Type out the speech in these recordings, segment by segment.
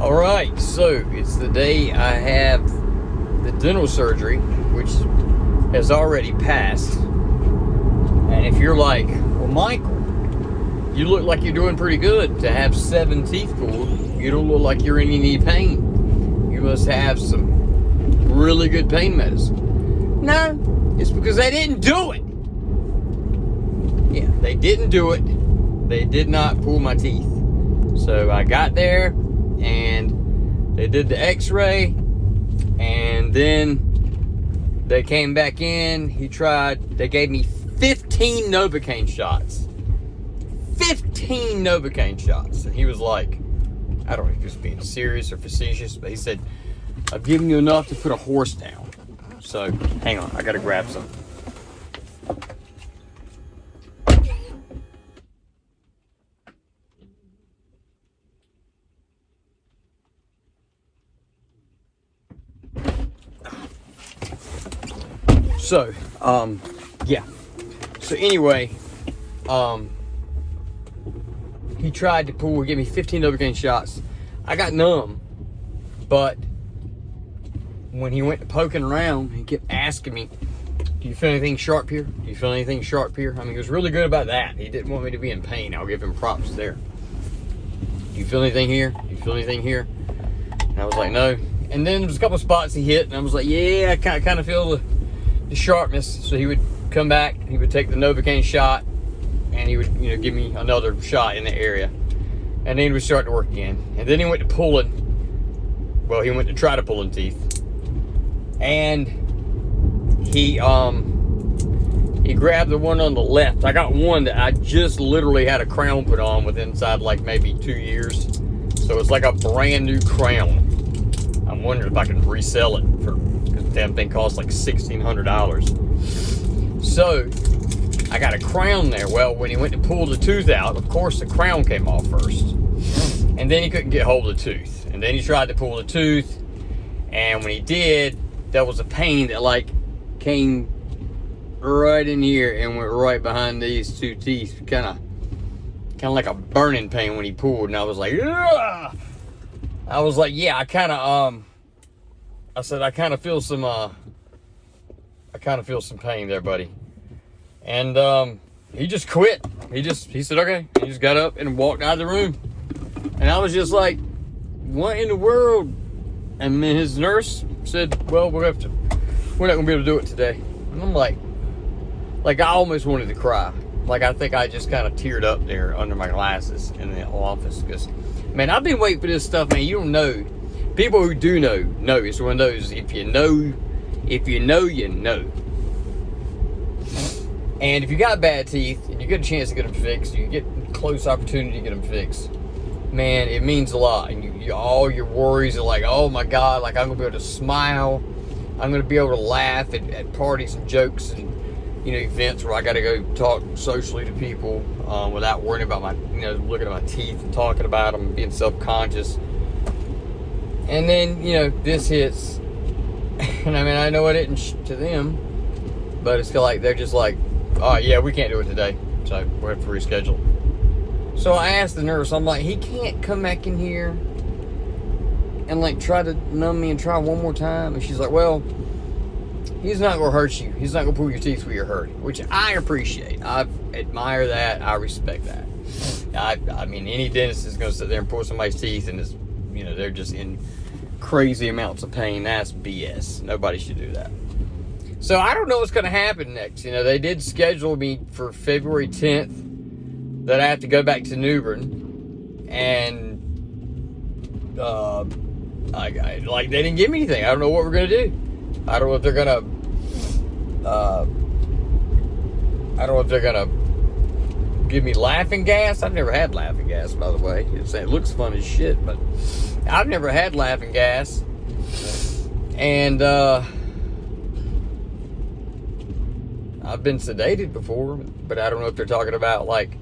Alright, so it's the day I have the dental surgery, which has already passed. And if you're like, well, Michael, you look like you're doing pretty good to have 7 teeth pulled. You don't look like you're in any pain. You must have some really good pain medicine. No, it's because they didn't do it. Yeah, they didn't do it. They did not pull my teeth. So I got there and they did the x-ray, and then they came back in. They gave me 15 Novocaine shots. 15 Novocaine shots. And he was like, I don't know if he was being serious or facetious, but he said, I've given you enough to put a horse down. So, hang on, I gotta grab some. So, yeah. So anyway, he tried to give me 15 Novocaine shots. I got numb, but when he went to poking around, he kept asking me, do you feel anything sharp here? Do you feel anything sharp here? I mean, he was really good about that. He didn't want me to be in pain. I'll give him props there. Do you feel anything here? Do you feel anything here? And I was like, no. And then there was a couple spots he hit, and I was like, yeah, I kind of feel the sharpness. So he would come back, he would take the Novocaine shot, and he would, give me another shot in the area. And then he would start to work again. And then he went to pulling. Well, he went to try to pulling teeth. And he grabbed the one on the left. I got one that I just literally had a crown put on with inside like maybe 2 years. So it's like a brand new crown. I'm wondering if I can resell it because the damn thing costs like $1,600. So I got a crown there. Well, when he went to pull the tooth out, of course the crown came off first. And then he couldn't get hold of the tooth. And then he tried to pull the tooth. And when he did, there was a pain that like came right in here and went right behind these 2 teeth. Kind of like a burning pain when he pulled. And I was like, ugh! I was like, yeah, I kind of feel some pain there, buddy. And he just quit. He said, okay. He just got up and walked out of the room. And I was just like, what in the world? And then his nurse said, well, we're not gonna be able to do it today. And I'm like I almost wanted to cry. Like, I think I just kind of teared up there under my glasses in the office. Because, man, I've been waiting for this stuff, man. You don't know. People who do know. It's one of those, if you know, you know. And if you got bad teeth and you get a chance to get them fixed, you get close opportunity to get them fixed, man, it means a lot. And all your worries are like, oh my God, like I'm going to be able to smile. I'm going to be able to laugh at parties and jokes and, events where I got to go talk socially to people without worrying about my, looking at my teeth and talking about them and being self-conscious. And then, this hits. And I mean, I know it didn't to them, but it's like, they're just like, oh yeah, we can't do it today. So we're going to have to reschedule. So I asked the nurse, I'm like, he can't come back in here and like try to numb me and try one more time? And she's like, well, he's not going to hurt you. He's not going to pull your teeth where you're hurting, which I appreciate. I admire that. I respect that. I mean, any dentist is going to sit there and pull somebody's teeth and they're just in crazy amounts of pain. That's BS. Nobody should do that. So I don't know what's going to happen next. They did schedule me for February 10th that I have to go back to New Bern. And, they didn't give me anything. I don't know what we're going to do. I don't know if they're going to give me laughing gas. I've never had laughing gas, by the way. It looks fun as shit, but I've never had laughing gas. And I've been sedated before, but I don't know if they're talking about like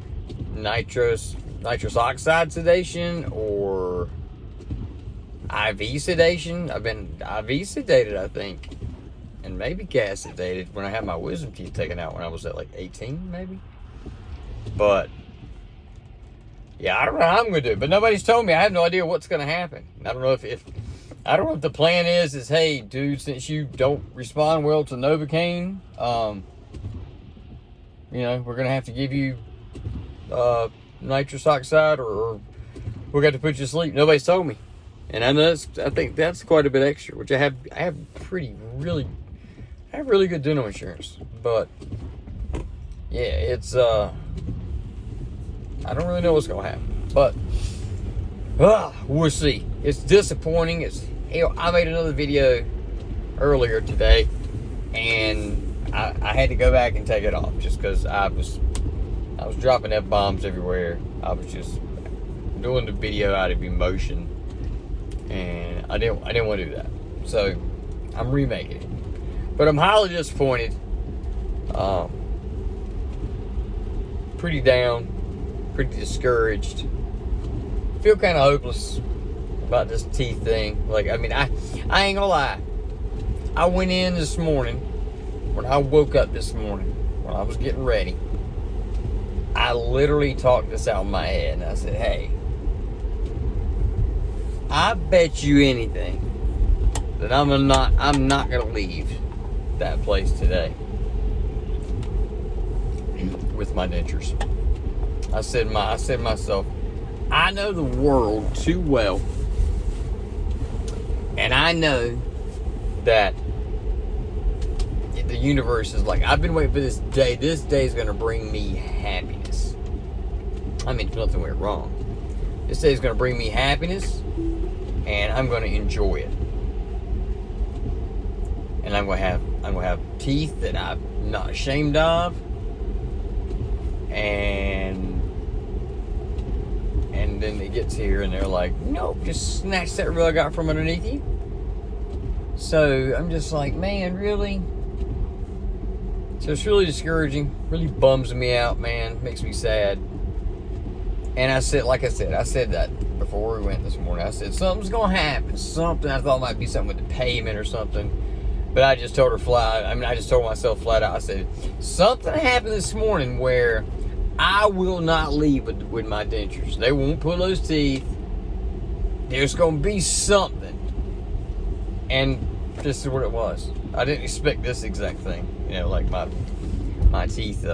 nitrous oxide sedation or IV sedation. I've been IV sedated, I think, and maybe gas sedated when I had my wisdom teeth taken out when I was at like 18, maybe. But yeah, I don't know how I'm going to do it, but nobody's told me. I have no idea what's going to happen. I don't know if the plan is hey, dude, since you don't respond well to Novocaine, we're gonna have to give you nitrous oxide, or we're gonna have to put you to sleep. Nobody's told me, and I think that's quite a bit extra, which I have really good dental insurance, but yeah, it's I don't really know what's gonna happen, but we'll see. It's disappointing. I made another video earlier today, and I had to go back and take it off just because I was dropping F-bombs everywhere. I was just doing the video out of emotion, and I didn't want to do that. So I'm remaking it, but I'm highly disappointed. Pretty down, pretty discouraged. Feel kind of hopeless about this teeth thing. Like, I mean, I ain't gonna lie. I went in this morning, when I woke up this morning, when I was getting ready, I literally talked this out in my head, and I said, hey, I bet you anything that I'm not gonna leave that place today with my dentures. I said to myself, I know the world too well, and I know that the universe is like, I've been waiting for this day. This day is going to bring me happiness. I mean, if nothing went wrong, this day is going to bring me happiness, and I'm going to enjoy it. And I'm going to have teeth that I'm not ashamed of, and then it gets here and they're like, nope, just snatch that rug I got from underneath you. So I'm just like, man, really? So it's really discouraging, really bums me out, man, makes me sad. And I said that before we went this morning. I said, something's going to happen, something. I thought it might be something with the payment or something. But I just told myself flat out, I said, something happened this morning where I will not leave with my dentures. They won't pull those teeth. There's going to be something. And this is what it was. I didn't expect this exact thing. Like my teeth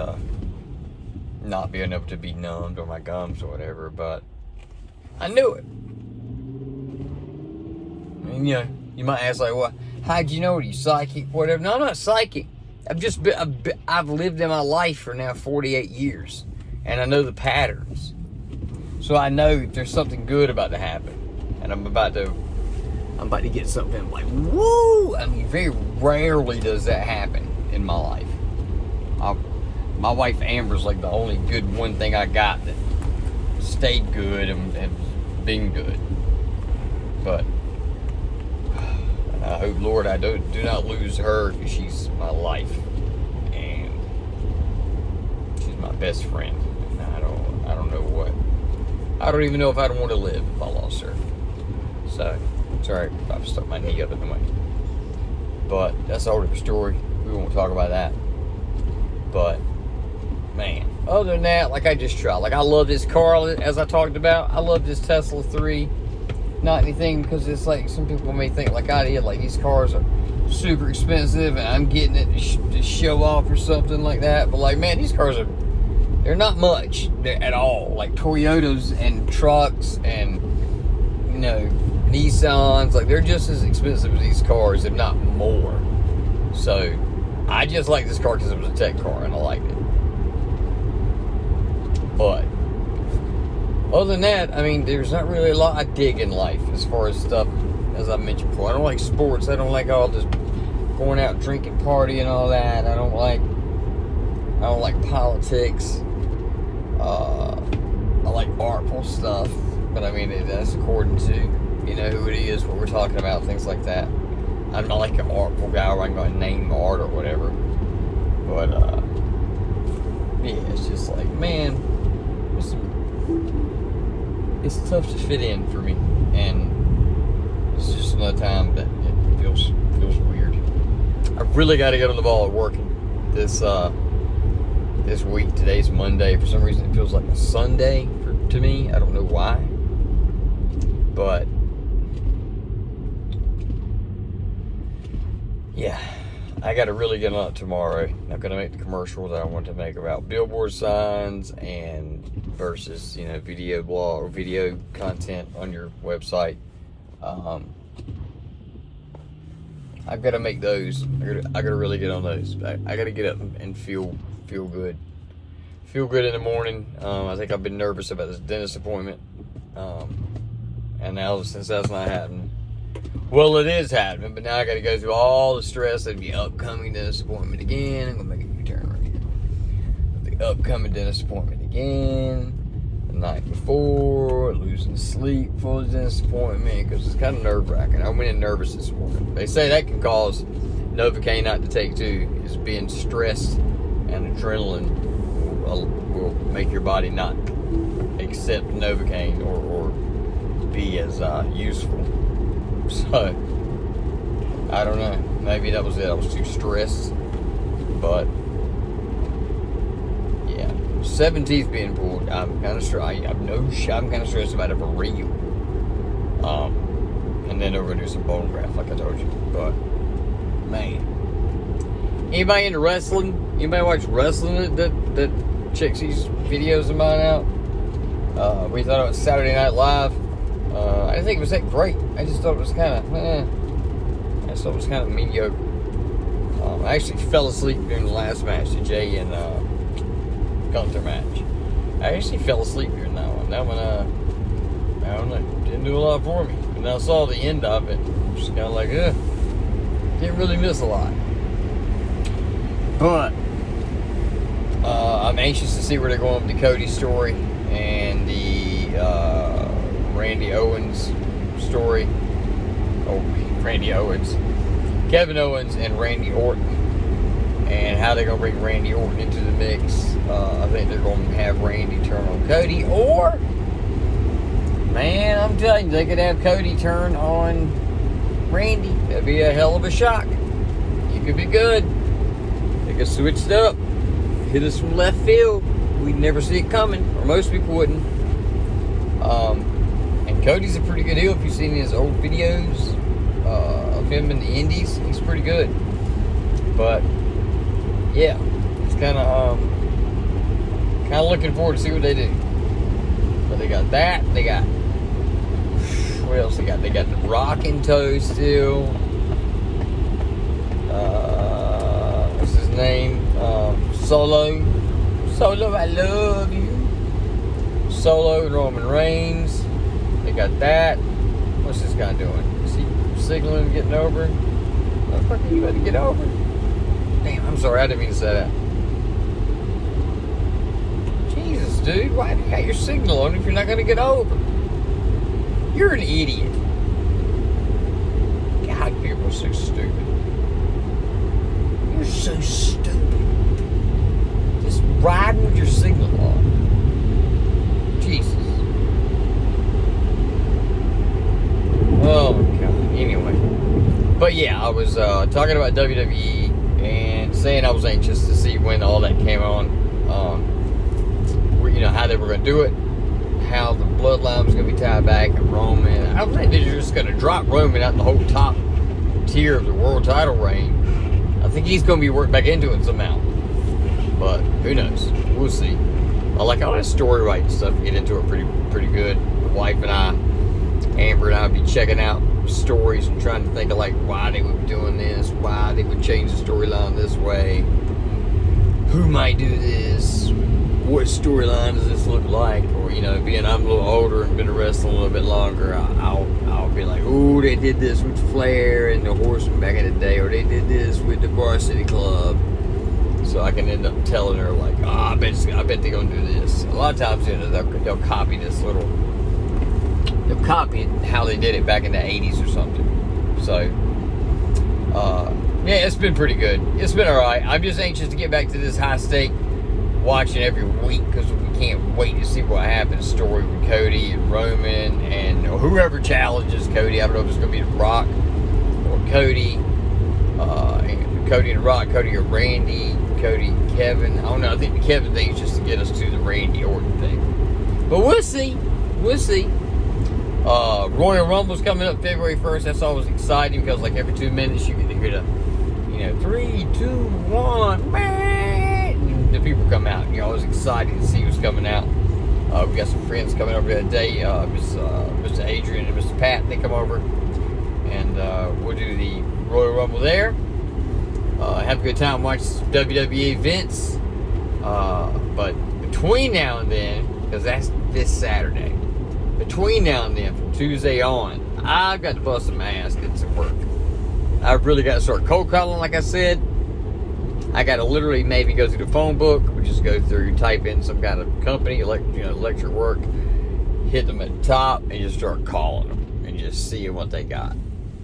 not being able to be numbed, or my gums or whatever. But I knew it. And, you might ask, like, well, how'd you know? Are you psychic? Whatever. No, I'm not psychic. I've lived in my life for now 48 years. And I know the patterns. So I know if there's something good about to happen. And I'm about to get something like, woo! I mean, very rarely does that happen in my life. My wife Amber's like the only good one thing I got that stayed good and been good. But I hope, Lord, I do not lose her, because she's my life. And she's my best friend. I don't know what. I don't even know if I'd want to live if I lost her. So, sorry, I've stuck my knee up in the way. But that's the whole story. We won't talk about that. But, man, other than that, like, I just tried. Like, I love this car, as I talked about. I love this Tesla 3. Not anything because it's like, some people may think like I did, like these cars are super expensive and I'm getting it to show off or something like that. But like, man, these cars they're not much at all. Like Toyotas and trucks and, Nissans, like they're just as expensive as these cars, if not more. So I just like this car because it was a tech car and I liked it. But other than that, I mean, there's not really a lot I dig in life as far as stuff, as I mentioned before. I don't like sports. I don't like all this going out drinking, party and all that. I don't like politics. I like artful stuff, but I mean, that's according to, who it is, what we're talking about, things like that. I'm not like an artful guy where I'm going to name art or whatever. But, yeah, it's just like, man, it's tough to fit in for me, and it's just another time that it feels weird. I really got to get on the ball at working this week. Today's Monday. For some reason, it feels like a Sunday to me. I don't know why, but yeah, I got to really get on it tomorrow. I'm going to make the commercial that I want to make about billboard signs and versus, video blog or video content on your website. I've got to make those. I got to really get on those. I got to get up and feel good. Feel good in the morning. I think I've been nervous about this dentist appointment. And now since that's not happening, well, it is happening, but now I got to go through all the stress of the upcoming dentist appointment again. I'm gonna make a U-turn right here. The upcoming dentist appointment again. The night before, losing sleep for the dentist appointment because it's kind of nerve-wracking. I went in nervous this morning. They say that can cause Novocaine not to take too. Is being stressed and adrenaline will make your body not accept Novocaine or be as useful. So, I don't know. Maybe that was it. I was too stressed. But, yeah. 7 teeth being pulled. I'm kind of stressed. I'm kind of stressed about it for real. And then we're going to do some bone graft, like I told you. But, man. Anybody into wrestling? Anybody watch wrestling that checks these videos of mine out? We thought it was Saturday Night Live. I didn't think it was that great. I just thought it was kind of, I just thought it was kind of mediocre. I actually fell asleep during the last match, the Jay and Gunther match. I actually fell asleep during that one. That one, I don't know, didn't do a lot for me. And I saw the end of it, just kind of like, didn't really miss a lot. But I'm anxious to see where they're going with the Cody story and the Randy Owens story. Oh, Randy Owens. Kevin Owens and Randy Orton. And how they're going to bring Randy Orton into the mix. I think they're going to have Randy turn on Cody. Or, man, I'm telling you, they could have Cody turn on Randy. That'd be a hell of a shock. It could be good. They could switch it up. Hit us from left field. We'd never see it coming. Or most people wouldn't. And Cody's a pretty good heel. If you've seen his old videos of him in the Indies, he's pretty good. But yeah, it's kind of looking forward to see what they do. But they got that. They got what else they got? They got the Rock in tow still. What's his name? Solo, I love you. Solo and Roman Reigns. They got that. What's this guy doing? Is he signaling getting over? Motherfucker, you better get over. Damn, I'm sorry. I didn't mean to say that. Jesus, dude. Why do you got your signal on if you're not going to get over? You're an idiot. God, people are so stupid. You're so stupid. Just riding with your signal on. Jesus. Oh my God. Anyway. But yeah, I was talking about WWE and saying I was anxious to see when all that came on. How they were going to do it. How the bloodline was going to be tied back and Roman. I don't think they're just going to drop Roman out the whole top tier of the world title reign. I think he's going to be worked back into it somehow. But who knows? We'll see. I like all that story writing stuff. Get into it pretty good. The wife and I, Amber and I, would be checking out stories and trying to think of like why they would be doing this, why they would change the storyline this way, who might do this, what storyline does this look like, or being I'm a little older and been wrestling a little bit longer, I'll be like, ooh, they did this with Flair and the Horsemen back in the day, or they did this with the Varsity Club. So I can end up telling her like, I bet they're gonna do this. A lot of times, they'll copy this little. They'll copy how they did it back in the 80s or something. So, yeah, it's been pretty good. It's been all right. I'm just anxious to get back to this high stake watching every week because we can't wait to see what happens. Story with Cody and Roman and whoever challenges Cody. I don't know if it's gonna be The Rock or Cody. Cody and Rock, Cody or Randy, Cody and Kevin. I don't know. I think the Kevin thing is just to get us to the Randy Orton thing. But we'll see. We'll see. Royal Rumble's coming up February 1st. That's always exciting because like every 2 minutes you get to hear the 3, 2, 1, man, and the people come out. You're always excited to see who's coming out. We got some friends coming over that day. Mr. Adrian and Mr. Pat, they come over, and we'll do the Royal Rumble there. Have a good time, watch WWE events. But between now and then, because that's this Saturday, between now and then, from Tuesday on, I've got to bust some ass, get some work. I've really got to start cold calling, like I said. I got to literally maybe go through the phone book, or just go through, type in some kind of company, electric work, hit them at the top, and just start calling them, and just seeing what they got.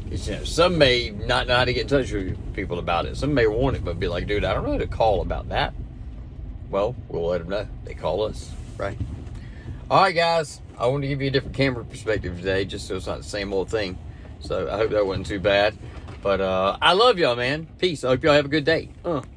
Because, some may not know how to get in touch with people about it. Some may want it, but be like, dude, I don't know who to call about that. Well, we'll let them know. They call us, right? All right, guys. I want to give you a different camera perspective today, just so it's not the same old thing. So I hope that wasn't too bad. But I love y'all, man. Peace. I hope y'all have a good day.